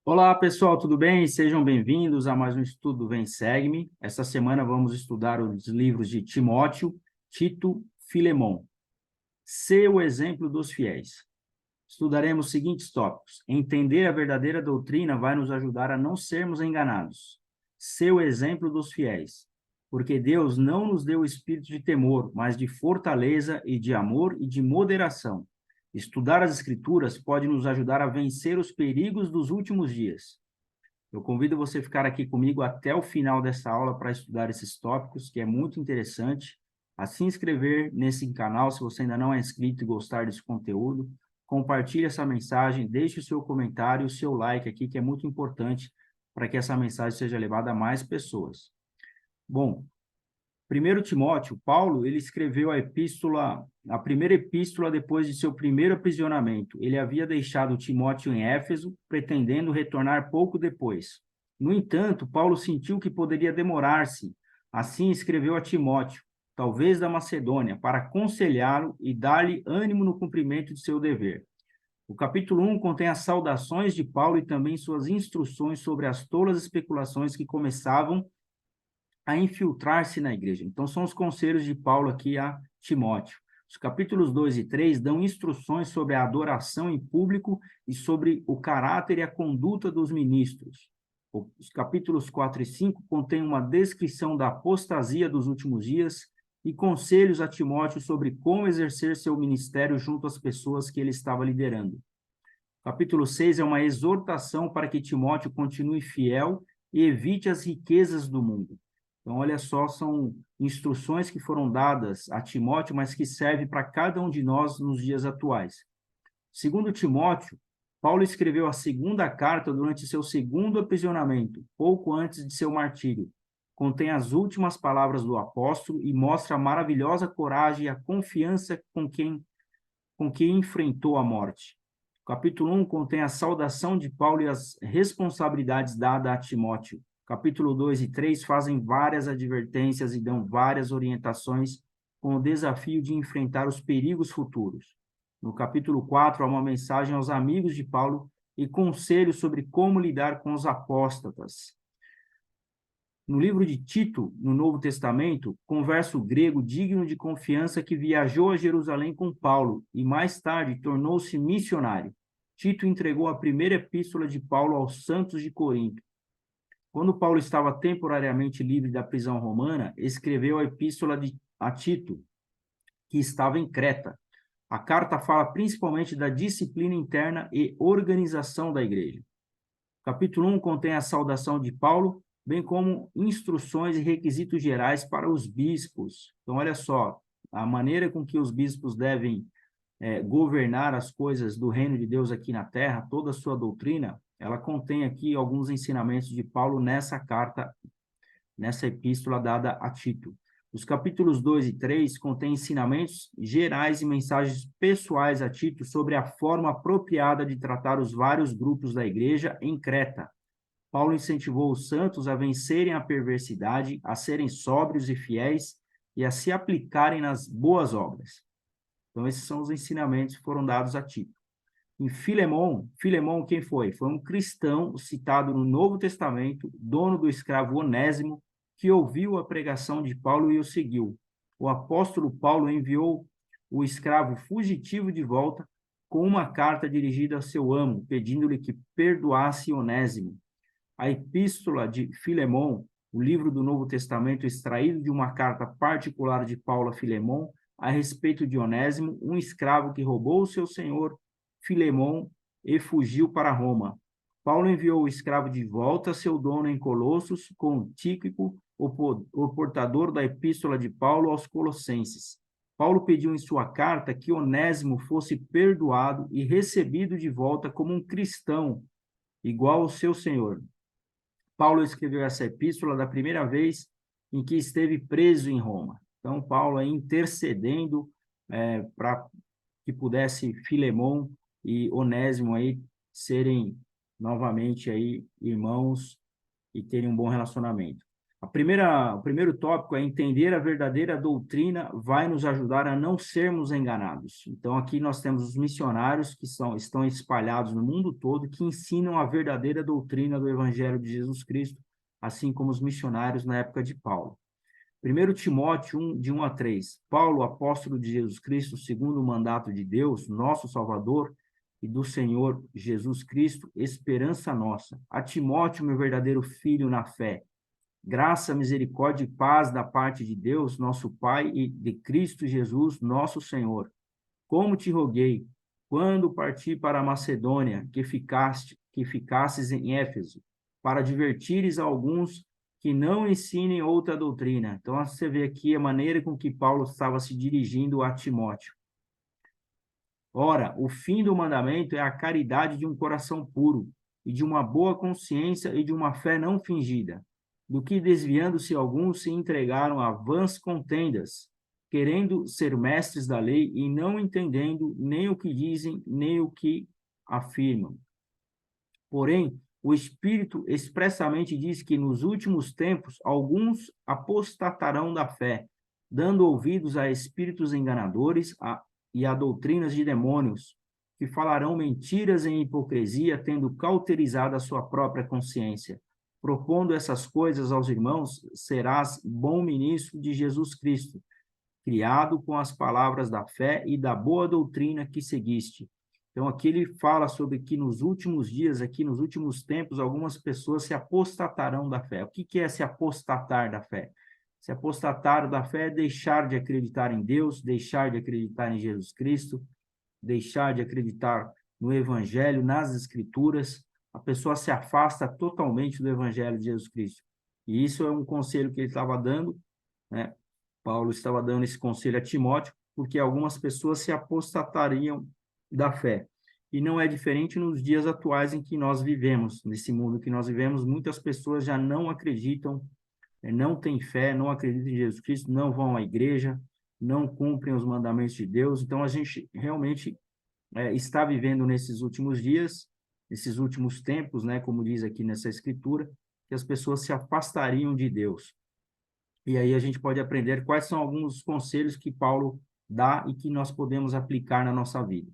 Olá, pessoal, tudo bem? Sejam bem-vindos a mais um estudo Vem Segue-me. Esta semana vamos estudar os livros de Timóteo, Tito, Filemon. Ser o exemplo dos fiéis. Estudaremos os seguintes tópicos. Entender a verdadeira doutrina vai nos ajudar a não sermos enganados. Ser o exemplo dos fiéis. Porque Deus não nos deu o espírito de temor, mas de fortaleza e de amor e de moderação. Estudar as Escrituras pode nos ajudar a vencer os perigos dos últimos dias. Eu convido você a ficar aqui comigo até o final dessa aula para estudar esses tópicos, que é muito interessante. A se inscrever nesse canal, se você ainda não é inscrito e gostar desse conteúdo. Compartilhe essa mensagem, deixe o seu comentário e o seu like aqui, que é muito importante para que essa mensagem seja levada a mais pessoas. Bom, 1 Timóteo, Paulo, ele escreveu a primeira epístola depois de seu primeiro aprisionamento. Ele havia deixado Timóteo em Éfeso, pretendendo retornar pouco depois. No entanto, Paulo sentiu que poderia demorar-se. Assim escreveu a Timóteo, talvez da Macedônia, para aconselhá-lo e dar-lhe ânimo no cumprimento de seu dever. O capítulo 1 contém as saudações de Paulo e também suas instruções sobre as tolas especulações que começavam a infiltrar-se na igreja. Então, são os conselhos de Paulo aqui a Timóteo. Os capítulos 2 e 3 dão instruções sobre a adoração em público e sobre o caráter e a conduta dos ministros. Os capítulos 4 e 5 contêm uma descrição da apostasia dos últimos dias e conselhos a Timóteo sobre como exercer seu ministério junto às pessoas que ele estava liderando. O capítulo 6 é uma exortação para que Timóteo continue fiel e evite as riquezas do mundo. Então, olha só, são instruções que foram dadas a Timóteo, mas que servem para cada um de nós nos dias atuais. Segundo Timóteo, Paulo escreveu a segunda carta durante seu segundo aprisionamento, pouco antes de seu martírio. Contém as últimas palavras do apóstolo e mostra a maravilhosa coragem e a confiança com que enfrentou a morte. O capítulo 1 contém a saudação de Paulo e as responsabilidades dadas a Timóteo. Capítulo 2 e 3 fazem várias advertências e dão várias orientações com o desafio de enfrentar os perigos futuros. No capítulo 4, há uma mensagem aos amigos de Paulo e conselhos sobre como lidar com os apóstatas. No livro de Tito, no Novo Testamento, conversa o grego digno de confiança que viajou a Jerusalém com Paulo e mais tarde tornou-se missionário. Tito entregou a primeira epístola de Paulo aos santos de Corinto. Quando Paulo estava temporariamente livre da prisão romana, escreveu a epístola a Tito, que estava em Creta. A carta fala principalmente da disciplina interna e organização da igreja. Capítulo 1 contém a saudação de Paulo, bem como instruções e requisitos gerais para os bispos. Então, olha só, a maneira com que os bispos devem governar as coisas do reino de Deus aqui na terra, toda a sua doutrina, ela contém aqui alguns ensinamentos de Paulo nessa carta, nessa epístola dada a Tito. Os capítulos 2 e 3 contêm ensinamentos gerais e mensagens pessoais a Tito sobre a forma apropriada de tratar os vários grupos da igreja em Creta. Paulo incentivou os santos a vencerem a perversidade, a serem sóbrios e fiéis e a se aplicarem nas boas obras. Então, esses são os ensinamentos que foram dados a Tito. Em Filemon, quem foi? Foi um cristão citado no Novo Testamento, dono do escravo Onésimo, que ouviu a pregação de Paulo e o seguiu. O apóstolo Paulo enviou o escravo fugitivo de volta com uma carta dirigida a seu amo, pedindo-lhe que perdoasse Onésimo. A epístola de Filemon, o livro do Novo Testamento extraído de uma carta particular de Paulo a Filemon, a respeito de Onésimo, um escravo que roubou o seu senhor, Filemon, e fugiu para Roma. Paulo enviou o escravo de volta a seu dono em Colossos, com Tíquico, o portador da epístola de Paulo aos Colossenses. Paulo pediu em sua carta que Onésimo fosse perdoado e recebido de volta como um cristão, igual ao seu senhor. Paulo escreveu essa epístola da primeira vez em que esteve preso em Roma. Então, Paulo aí intercedendo para que pudesse Filemon e Onésimo aí serem novamente aí irmãos e terem um bom relacionamento. O primeiro tópico é entender a verdadeira doutrina vai nos ajudar a não sermos enganados. Então, aqui nós temos os missionários que estão espalhados no mundo todo, que ensinam a verdadeira doutrina do Evangelho de Jesus Cristo, assim como os missionários na época de Paulo. 1 Timóteo 1, de 1 a 3. Paulo, apóstolo de Jesus Cristo, segundo o mandato de Deus, nosso Salvador, e do Senhor Jesus Cristo, esperança nossa. A Timóteo, meu verdadeiro filho na fé, graça, misericórdia e paz da parte de Deus, nosso Pai, e de Cristo Jesus, nosso Senhor. Como te roguei, quando parti para a Macedônia, que ficasses em Éfeso, para advertires a alguns que não ensinem outra doutrina. Então, você vê aqui a maneira com que Paulo estava se dirigindo a Timóteo. Ora, o fim do mandamento é a caridade de um coração puro, e de uma boa consciência e de uma fé não fingida, do que desviando-se alguns se entregaram a vãs contendas, querendo ser mestres da lei e não entendendo nem o que dizem, nem o que afirmam. Porém, o Espírito expressamente diz que nos últimos tempos alguns apostatarão da fé, dando ouvidos a espíritos enganadores e a doutrinas de demônios, que falarão mentiras em hipocrisia, tendo cauterizado a sua própria consciência. Propondo essas coisas aos irmãos, serás bom ministro de Jesus Cristo, criado com as palavras da fé e da boa doutrina que seguiste. Então, aqui ele fala sobre que nos últimos dias, aqui nos últimos tempos, algumas pessoas se apostatarão da fé. O que é se apostatar da fé? Se apostatar da fé é deixar de acreditar em Deus, deixar de acreditar em Jesus Cristo, deixar de acreditar no Evangelho, nas Escrituras. A pessoa se afasta totalmente do Evangelho de Jesus Cristo. E isso é um conselho que ele estava dando, né? Paulo estava dando esse conselho a Timóteo, porque algumas pessoas se apostatariam da fé. E não é diferente nos dias atuais em que nós vivemos, nesse mundo que nós vivemos, muitas pessoas já não acreditam, não têm fé, não acreditam em Jesus Cristo, não vão à igreja, não cumprem os mandamentos de Deus. Então, a gente realmente está vivendo nesses últimos dias, nesses últimos tempos, né, como diz aqui nessa escritura, que as pessoas se afastariam de Deus. E aí a gente pode aprender quais são alguns conselhos que Paulo dá e que nós podemos aplicar na nossa vida.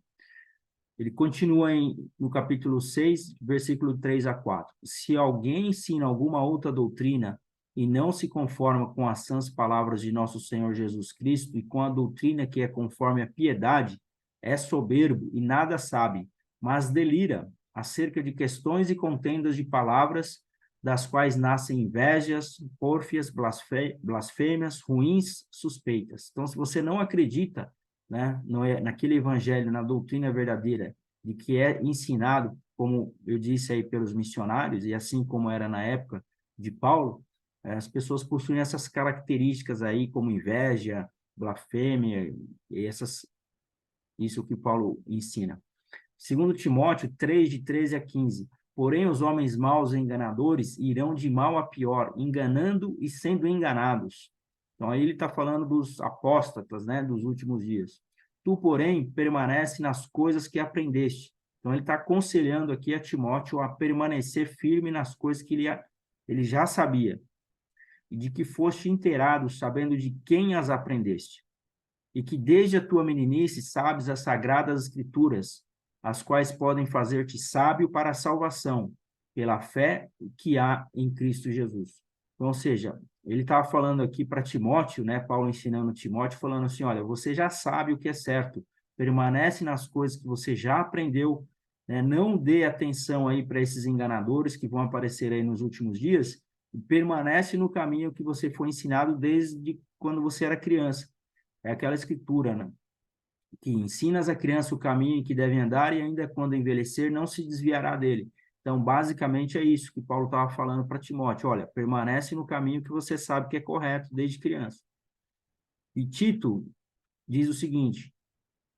Ele continua no capítulo 6, versículo 3 a 4. Se alguém ensina alguma outra doutrina e não se conforma com as sãs palavras de nosso Senhor Jesus Cristo e com a doutrina que é conforme a piedade, é soberbo e nada sabe, mas delira acerca de questões e contendas de palavras, das quais nascem invejas, pórfias, blasfêmias, ruins suspeitas. Então, se você não acredita, né, naquele evangelho, na doutrina verdadeira, de que é ensinado, como eu disse aí pelos missionários, e assim como era na época de Paulo, as pessoas possuem essas características aí, como inveja, blasfêmia, e isso que Paulo ensina. Segundo Timóteo 3, de 13 a 15. Porém, os homens maus e enganadores irão de mal a pior, enganando e sendo enganados. Então, aí ele está falando dos apóstatas, né, dos últimos dias. Tu, porém, permanece nas coisas que aprendeste. Então, ele está aconselhando aqui a Timóteo a permanecer firme nas coisas que ele já sabia, e de que foste inteirado, sabendo de quem as aprendeste. E que desde a tua meninice sabes as sagradas escrituras, as quais podem fazer-te sábio para a salvação, pela fé que há em Cristo Jesus. Então, ou seja, ele estava falando aqui para Timóteo, né? Paulo ensinando Timóteo, falando assim, olha, você já sabe o que é certo, permanece nas coisas que você já aprendeu, né? Não dê atenção aí para esses enganadores que vão aparecer aí nos últimos dias, e permanece no caminho que você foi ensinado desde quando você era criança. É aquela escritura, né? Que ensinas a criança o caminho em que deve andar e ainda quando envelhecer não se desviará dele. Então, basicamente é isso que Paulo estava falando para Timóteo. Olha, permanece no caminho que você sabe que é correto desde criança. E Tito diz o seguinte,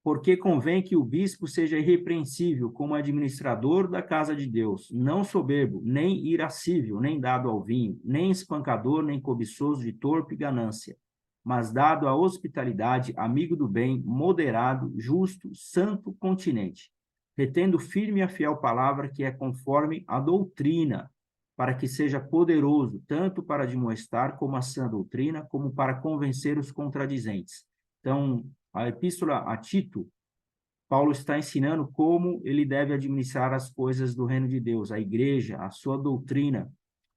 porque convém que o bispo seja irrepreensível como administrador da casa de Deus, não soberbo, nem irascível, nem dado ao vinho, nem espancador, nem cobiçoso de torpe ganância, mas dado à hospitalidade, amigo do bem, moderado, justo, santo, continente, retendo firme a fiel palavra que é conforme a doutrina. para que seja poderoso tanto para admoestar como a sã doutrina, como para convencer os contradizentes. Então, a epístola a Tito, Paulo está ensinando como ele deve administrar as coisas do reino de Deus, a igreja, a sua doutrina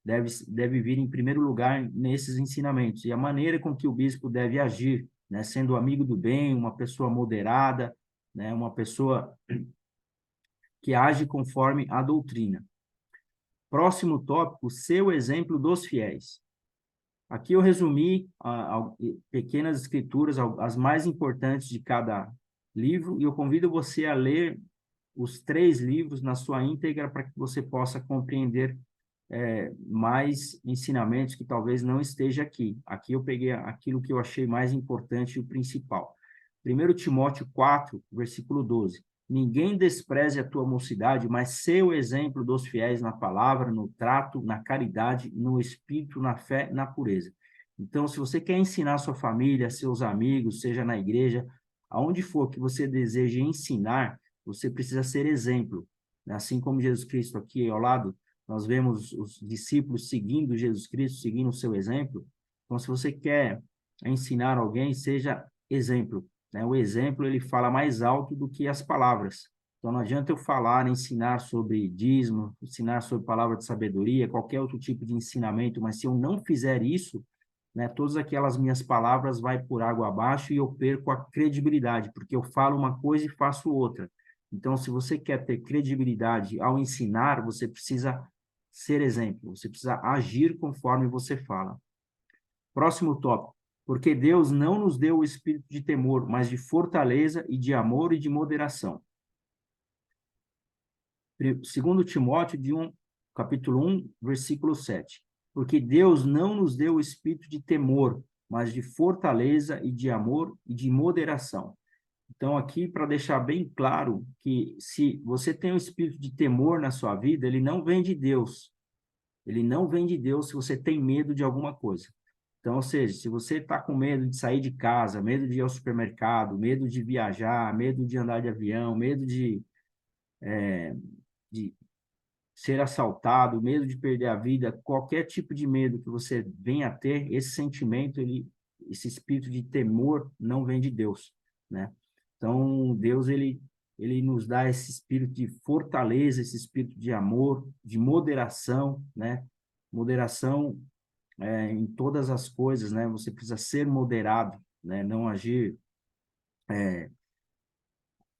deve vir em primeiro lugar nesses ensinamentos, e a maneira com que o bispo deve agir, né, sendo amigo do bem, uma pessoa moderada, né, uma pessoa que age conforme a doutrina. Próximo tópico, seu exemplo dos fiéis. Aqui eu resumi pequenas escrituras, as mais importantes de cada livro, e eu convido você a ler os 3 livros na sua íntegra para que você possa compreender mais ensinamentos que talvez não esteja aqui. Aqui eu peguei aquilo que eu achei mais importante e o principal. 1 Timóteo 4, versículo 12. Ninguém despreze a tua mocidade, mas sê o exemplo dos fiéis na palavra, no trato, na caridade, no espírito, na fé, na pureza. Então, se você quer ensinar a sua família, seus amigos, seja na igreja, aonde for que você deseje ensinar, você precisa ser exemplo. Assim como Jesus Cristo aqui ao lado, nós vemos os discípulos seguindo Jesus Cristo, seguindo o seu exemplo. Então, se você quer ensinar alguém, seja exemplo, né? O exemplo, ele fala mais alto do que as palavras. Então, não adianta eu falar, ensinar sobre dízimo, ensinar sobre palavra de sabedoria, qualquer outro tipo de ensinamento, mas se eu não fizer isso, né, todas aquelas minhas palavras vai por água abaixo e eu perco a credibilidade, porque eu falo uma coisa e faço outra. Então, se você quer ter credibilidade ao ensinar, você precisa ser exemplo, você precisa agir conforme você fala. Próximo tópico. Porque Deus não nos deu o espírito de temor, mas de fortaleza e de amor e de moderação. 2 Timóteo capítulo 1, versículo 7. Porque Deus não nos deu o espírito de temor, mas de fortaleza e de amor e de moderação. Então, aqui, para deixar bem claro que se você tem um espírito de temor na sua vida, ele não vem de Deus. Ele não vem de Deus se você tem medo de alguma coisa. Então, ou seja, se você está com medo de sair de casa, medo de ir ao supermercado, medo de viajar, medo de andar de avião, medo de ser assaltado, medo de perder a vida, qualquer tipo de medo que você venha a ter, esse sentimento, esse espírito de temor não vem de Deus, né? Então, Deus, ele nos dá esse espírito de fortaleza, esse espírito de amor, de moderação, né? Moderação em todas as coisas, né? Você precisa ser moderado, né? Não agir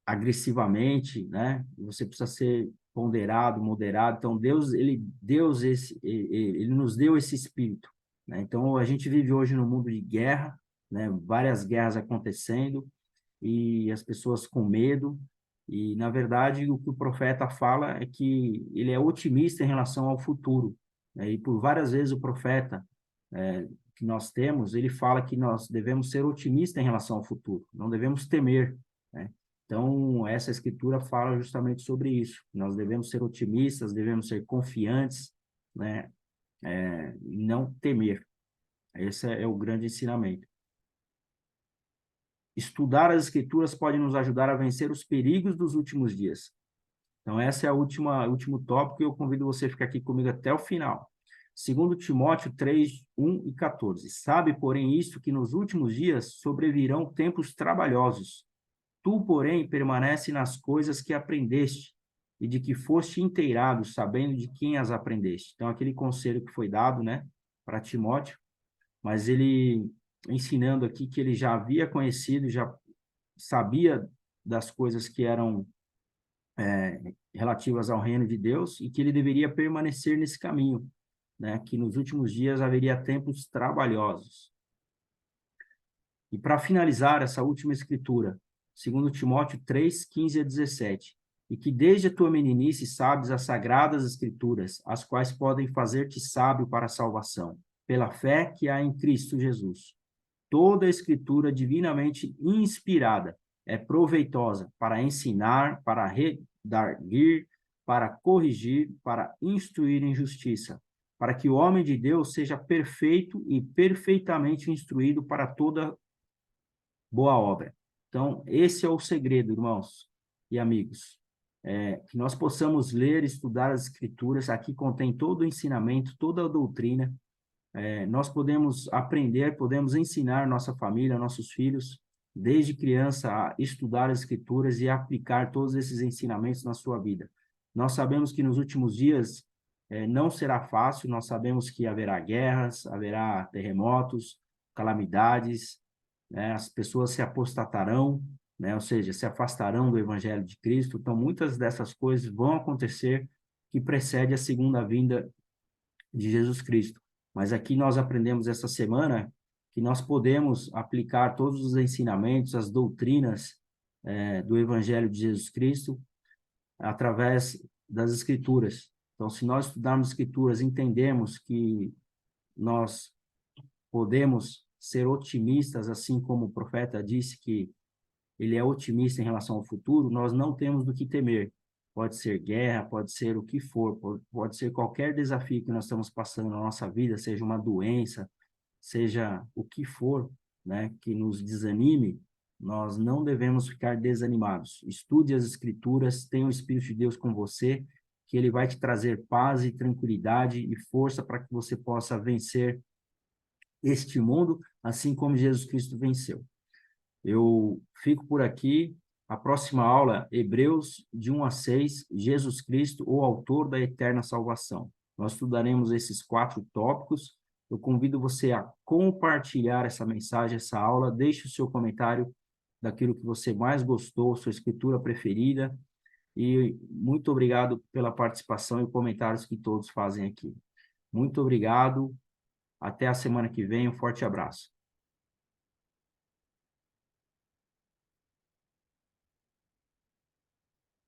agressivamente, né? Você precisa ser ponderado, moderado. Então, ele nos deu esse espírito, né? Então, a gente vive hoje num mundo de guerra, né? Várias guerras acontecendo e as pessoas com medo. E, na verdade, o que o profeta fala é que ele é otimista em relação ao futuro, né? E por várias vezes o profeta que nós temos, ele fala que nós devemos ser otimistas em relação ao futuro, não devemos temer, né? Então, essa escritura fala justamente sobre isso. Nós devemos ser otimistas, devemos ser confiantes, né? E não temer. Esse é o grande ensinamento. Estudar as escrituras pode nos ajudar a vencer os perigos dos últimos dias. Então, essa é último tópico e eu convido você a ficar aqui comigo até o final. 2 Timóteo 3, 1 e 14. Sabe, porém, isto, que nos últimos dias sobrevirão tempos trabalhosos. Tu, porém, permanece nas coisas que aprendeste e de que foste inteirado, sabendo de quem as aprendeste. Então, aquele conselho que foi dado, né, para Timóteo, mas ele ensinando aqui que ele já havia conhecido, já sabia das coisas que eram relativas ao reino de Deus e que ele deveria permanecer nesse caminho, né, que nos últimos dias haveria tempos trabalhosos. E para finalizar essa última escritura, 2 Timóteo 3, 15 a 17, e que desde a tua meninice sabes as sagradas escrituras, as quais podem fazer-te sábio para a salvação, pela fé que há em Cristo Jesus. Toda a escritura divinamente inspirada é proveitosa para ensinar, para redarguir, para corrigir, para instruir em justiça, para que o homem de Deus seja perfeito e perfeitamente instruído para toda boa obra. Então, esse é o segredo, irmãos e amigos. que nós possamos ler, estudar as Escrituras. Aqui contém todo o ensinamento, toda a doutrina. Nós podemos aprender, podemos ensinar nossa família, nossos filhos, desde criança, a estudar as Escrituras e aplicar todos esses ensinamentos na sua vida. Nós sabemos que nos últimos dias não será fácil, nós sabemos que haverá guerras, haverá terremotos, calamidades, né? As pessoas se apostatarão, né? Ou seja, se afastarão do Evangelho de Cristo. Então, muitas dessas coisas vão acontecer que precede a segunda vinda de Jesus Cristo. Mas aqui nós aprendemos essa semana que nós podemos aplicar todos os ensinamentos, as doutrinas do Evangelho de Jesus Cristo através das Escrituras. Então, se nós estudarmos Escrituras, entendemos que nós podemos ser otimistas, assim como o profeta disse que ele é otimista em relação ao futuro, nós não temos do que temer. Pode ser guerra, pode ser o que for, pode ser qualquer desafio que nós estamos passando na nossa vida, seja uma doença, seja o que for, né, que nos desanime, nós não devemos ficar desanimados. Estude as Escrituras, tenha o Espírito de Deus com você, que ele vai te trazer paz e tranquilidade e força para que você possa vencer este mundo, assim como Jesus Cristo venceu. Eu fico por aqui. A próxima aula, Hebreus, de 1 a 6, Jesus Cristo, o autor da eterna salvação. Nós estudaremos esses 4 tópicos. Eu convido você a compartilhar essa mensagem, essa aula. Deixe o seu comentário daquilo que você mais gostou, sua escritura preferida. E muito obrigado pela participação e comentários que todos fazem aqui. Muito obrigado. Até a semana que vem. Um forte abraço.